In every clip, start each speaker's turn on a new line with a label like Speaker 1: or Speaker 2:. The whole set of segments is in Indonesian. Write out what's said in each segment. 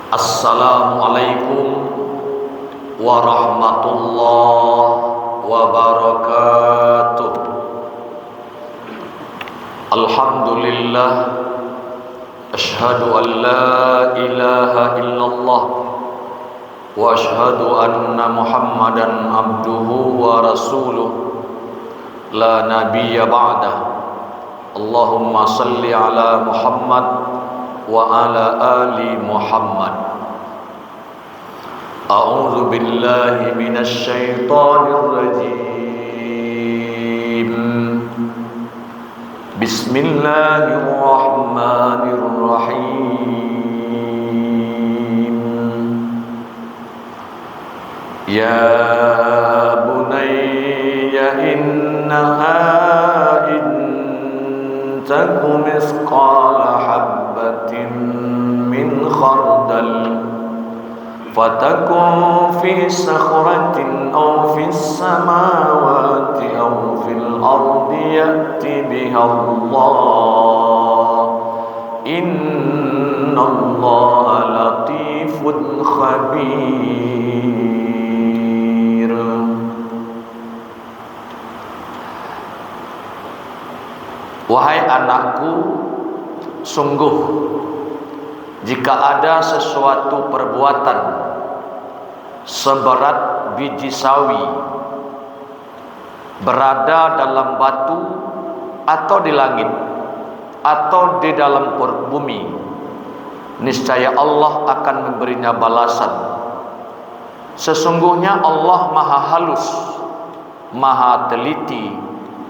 Speaker 1: Assalamualaikum warahmatullahi wabarakatuh. Alhamdulillah, asyhadu an la ilaha illallah wa asyhadu anna Muhammadan abduhu wa rasuluh la nabiyya ba'da. Allahumma salli ala Muhammad wa ala ali Muhammad. A'udzu billahi minasy syaithanir rajim. Bismillahirrahmanirrahim. Ya bunayya innaha in takum mithqala habatin min khardal fatakun fi sakhratin aw fis samawati aw fil ardi ya'ti biha Allah innallaha latifun khabir. Wahai anakku, sungguh jika ada sesuatu perbuatan seberat biji sawi berada dalam batu atau di langit atau di dalam bumi, niscaya Allah akan memberinya balasan. Sesungguhnya Allah maha halus, maha teliti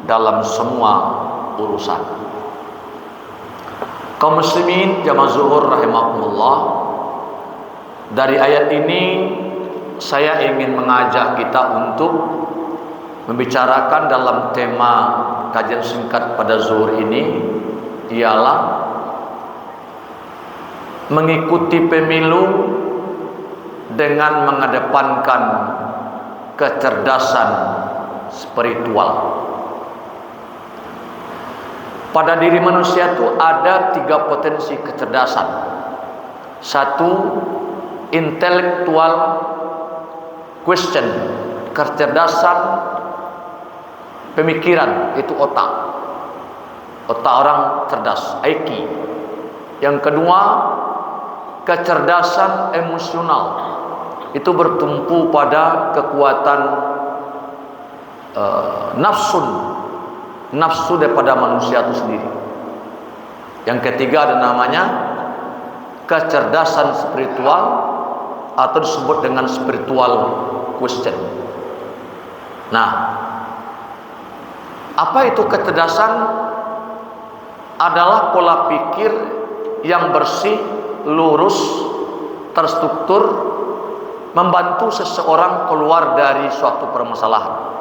Speaker 1: dalam semua urusan. Kaum muslimin jamaah zuhur rahimakumullah, dari ayat ini saya ingin mengajak kita untuk membicarakan dalam tema kajian singkat pada zuhur ini, ialah mengikuti pemilu dengan mengedepankan kecerdasan spiritual. Pada diri manusia itu ada 3 potensi kecerdasan. 1, intellectual question, kecerdasan pemikiran, itu otak orang cerdas, IQ. Yang kedua, kecerdasan emosional, itu bertumpu pada kekuatan nafsu daripada manusia itu sendiri. Yang ketiga ada namanya kecerdasan spiritual atau disebut dengan spiritual question. Nah, apa itu kecerdasan? Adalah pola pikir yang bersih, lurus, terstruktur, membantu seseorang keluar dari suatu permasalahan.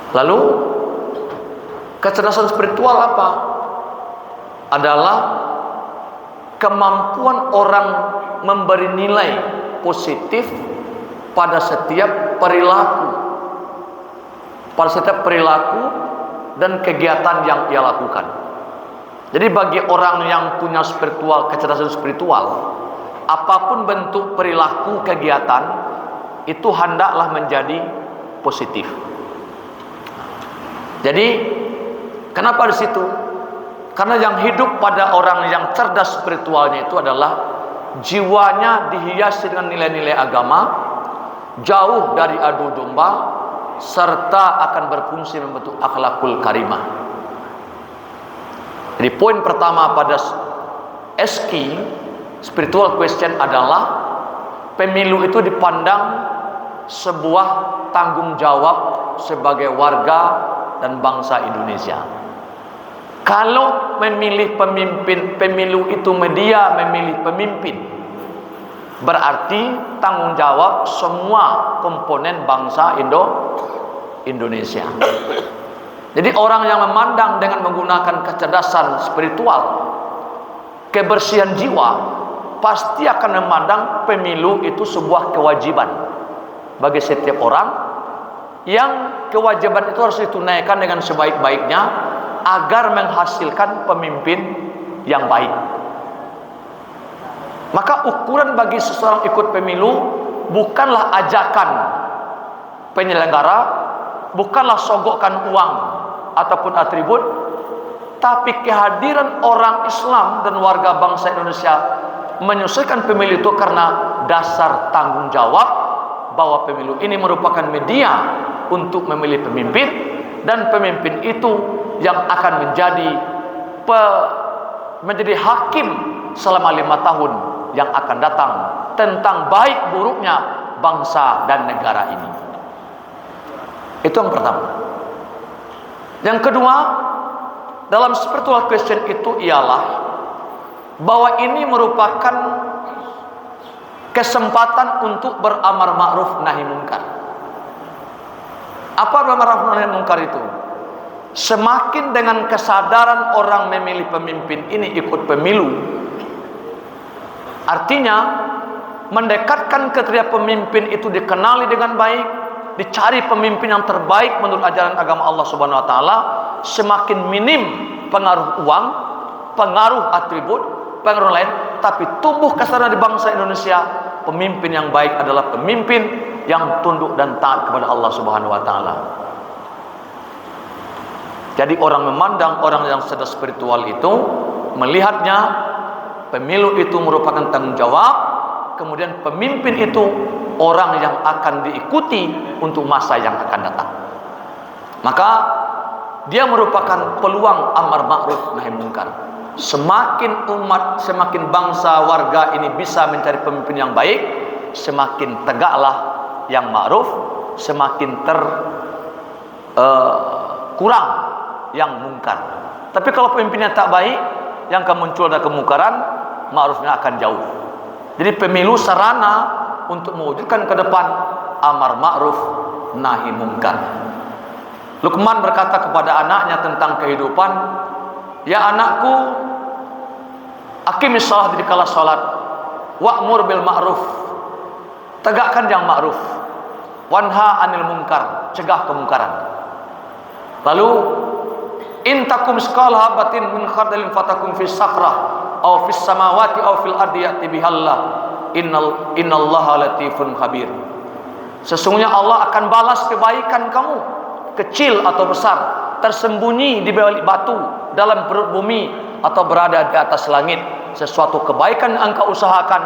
Speaker 1: Lalu kecerdasan spiritual apa? Adalah kemampuan orang memberi nilai positif pada setiap perilaku dan kegiatan yang ia lakukan. Jadi bagi orang yang punya kecerdasan spiritual, apapun bentuk perilaku kegiatan itu hendaklah menjadi positif. Jadi kenapa di situ? Karena yang hidup pada orang yang cerdas spiritualnya itu adalah jiwanya dihiasi dengan nilai-nilai agama, jauh dari adu domba, serta akan berfungsi membentuk akhlakul karimah. Jadi poin pertama pada SQ, spiritual question, adalah pemilu itu dipandang sebuah tanggung jawab sebagai warga dan bangsa Indonesia. Kalau memilih pemimpin, pemilu itu media memilih pemimpin, berarti tanggung jawab semua komponen bangsa Indonesia. Jadi orang yang memandang dengan menggunakan kecerdasan spiritual, kebersihan jiwa, pasti akan memandang pemilu itu sebuah kewajiban bagi setiap orang, yang kewajiban itu harus ditunaikan dengan sebaik-baiknya agar menghasilkan pemimpin yang baik. Maka ukuran bagi seseorang ikut pemilu bukanlah ajakan penyelenggara, bukanlah sogokkan uang ataupun atribut, tapi kehadiran orang Islam dan warga bangsa Indonesia menyelesaikan pemilu itu karena dasar tanggung jawab bahwa pemilu ini merupakan media untuk memilih pemimpin, dan pemimpin itu yang akan menjadi hakim selama 5 tahun yang akan datang tentang baik buruknya bangsa dan negara ini. Itu yang pertama. Yang kedua, dalam spiritual question itu ialah bahwa ini merupakan kesempatan untuk beramar ma'ruf nahi munkar. Apa beramar ma'ruf nahi munkar itu? Semakin dengan kesadaran orang memilih pemimpin ini ikut pemilu, artinya mendekatkan ketika pemimpin itu dikenali dengan baik, dicari pemimpin yang terbaik menurut ajaran agama Allah Subhanahu wa taala, semakin minim pengaruh uang, pengaruh atribut, pengaruh lain, tapi tumbuh kesadaran di bangsa Indonesia, pemimpin yang baik adalah pemimpin yang tunduk dan taat kepada Allah Subhanahu wa taala. Jadi orang memandang orang yang cerdas spiritual itu, melihatnya pemilu itu merupakan tanggung jawab, kemudian pemimpin itu orang yang akan diikuti untuk masa yang akan datang. Maka dia merupakan peluang amar ma'ruf nahi munkar. Semakin umat, semakin bangsa warga ini bisa mencari pemimpin yang baik, semakin tegaklah yang ma'ruf, semakin kurang yang mungkar. Tapi kalau pemimpinnya tak baik, yang akan muncul ada kemungkaran, ma'rufnya akan jauh. Jadi pemilu sarana untuk mewujudkan ke depan amar ma'ruf nahi munkar. Luqman berkata kepada anaknya tentang kehidupan, "Ya anakku, aqimis shalah di kala salat, wa'mur bil ma'ruf, tegakkan yang ma'ruf, wanha anil munkar, cegah kemungkaran." Lalu, in takum misqal habatin min khardalin fatakum fis sakrah aw fis samawati aw fil ardi ya'ti bihallah, innallaha latifun khabir. Sesungguhnya Allah akan balas kebaikan kamu, kecil atau besar, tersembunyi di balik batu, dalam perut bumi, atau berada di atas langit. Sesuatu kebaikan yang engkau usahakan,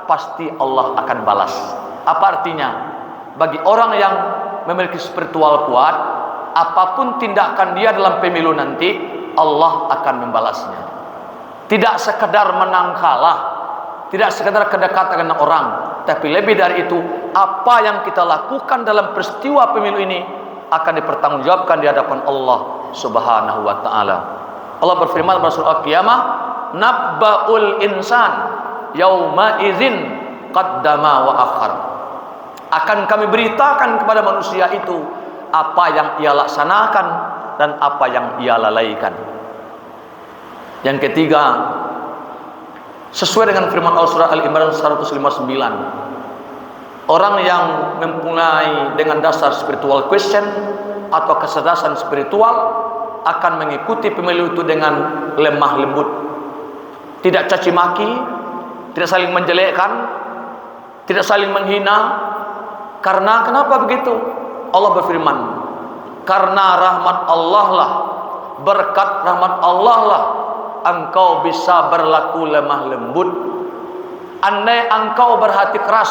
Speaker 1: pasti Allah akan balas. Apa artinya? Bagi orang yang memiliki spiritual kuat, apapun tindakan dia dalam pemilu nanti, Allah akan membalasnya. Tidak sekedar menang kalah, tidak sekedar kedekatan dengan orang, tapi lebih dari itu, apa yang kita lakukan dalam peristiwa pemilu ini akan dipertanggungjawabkan di hadapan Allah Subhanahu wa taala. Allah berfirman dalam surah Al-Qiyamah, "Nabba'ul insan yauma idzin qaddama wa akhar." Akan kami beritakan kepada manusia itu apa yang ia laksanakan dan apa yang ia lalaikan. Yang ketiga, sesuai dengan firman Allah surah Al-Imran 159, orang yang mempunyai dengan dasar spiritual question atau kecerdasan spiritual akan mengikuti pemilu itu dengan lemah lembut, tidak caci maki, tidak saling menjelekkan, tidak saling menghina. Karena kenapa begitu? Allah berfirman, karena rahmat Allah lah, berkat rahmat Allah lah engkau bisa berlaku lemah lembut. Andai engkau berhati keras,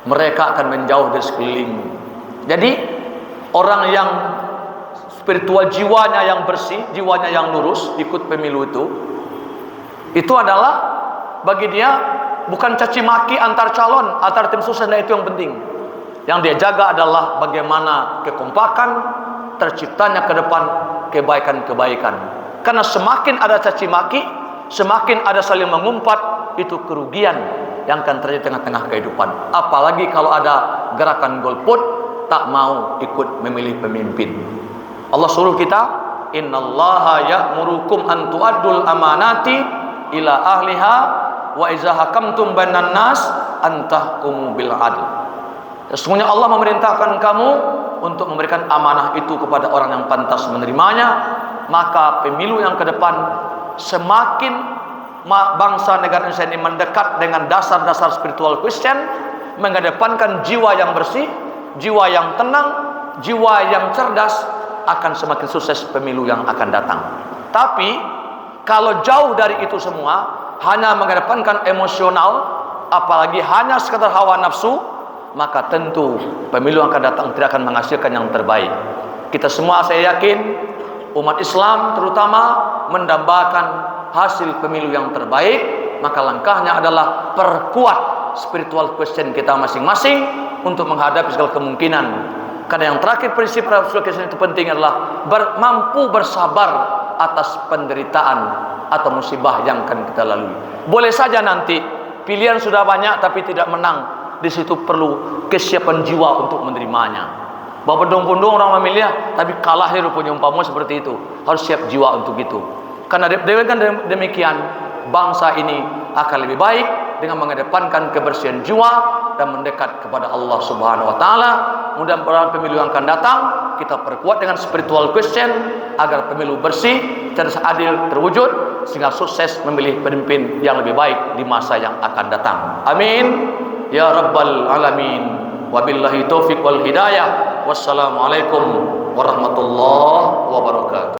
Speaker 1: mereka akan menjauh dari sekelilingmu. Jadi orang yang spiritual, jiwanya yang bersih, jiwanya yang lurus, ikut pemilu itu adalah bagi dia bukan caci maki antar calon, antar tim sukses, itu yang penting. Yang dia jaga adalah bagaimana kekompakan, terciptanya ke depan kebaikan-kebaikan. Karena semakin ada caci maki, semakin ada saling mengumpat, itu kerugian yang akan terjadi di tengah-tengah kehidupan. Apalagi kalau ada gerakan golput, tak mau ikut memilih pemimpin. Allah suruh kita, innallaha ya'murukum an tu'addul amanati ila ahliha wa iza hakamtum bainan nas an tahkumu bil adl. Sesungguhnya Allah memerintahkan kamu untuk memberikan amanah itu kepada orang yang pantas menerimanya. Maka pemilu yang ke depan semakin bangsa negara Indonesia ini mendekat dengan dasar-dasar spiritual Kristen, mengedepankan jiwa yang bersih, jiwa yang tenang, jiwa yang cerdas, akan semakin sukses pemilu yang akan datang. Tapi kalau jauh dari itu semua, hanya mengedepankan emosional, apalagi hanya sekadar hawa nafsu, maka tentu pemilu yang akan datang tidak akan menghasilkan yang terbaik. Kita semua, saya yakin, umat Islam terutama mendambakan hasil pemilu yang terbaik, maka langkahnya adalah perkuat spiritual Kristen kita masing-masing untuk menghadapi segala kemungkinan. Karena yang terakhir, prinsip spiritual Kristen itu penting adalah mampu bersabar atas penderitaan atau musibah yang akan kita lalui. Boleh saja nanti pilihan sudah banyak tapi tidak menang, di situ perlu kesiapan jiwa untuk menerimanya. Bahwa bondong-bondong orang memilih tapi kalah, rupanya umpama seperti itu. Harus siap jiwa untuk itu. Karena dengan demikian bangsa ini akan lebih baik dengan mengedepankan kebersihan jiwa dan mendekat kepada Allah Subhanahu wa taala. Mudah-mudahan pemilu yang akan datang kita perkuat dengan spiritual Kristen agar pemilu bersih, cerdas, adil terwujud sehingga sukses memilih pemimpin yang lebih baik di masa yang akan datang. Amin ya rabbal alamin. Wabillahi taufiq wal hidayah. Wassalamualaikum warahmatullahi wabarakatuh.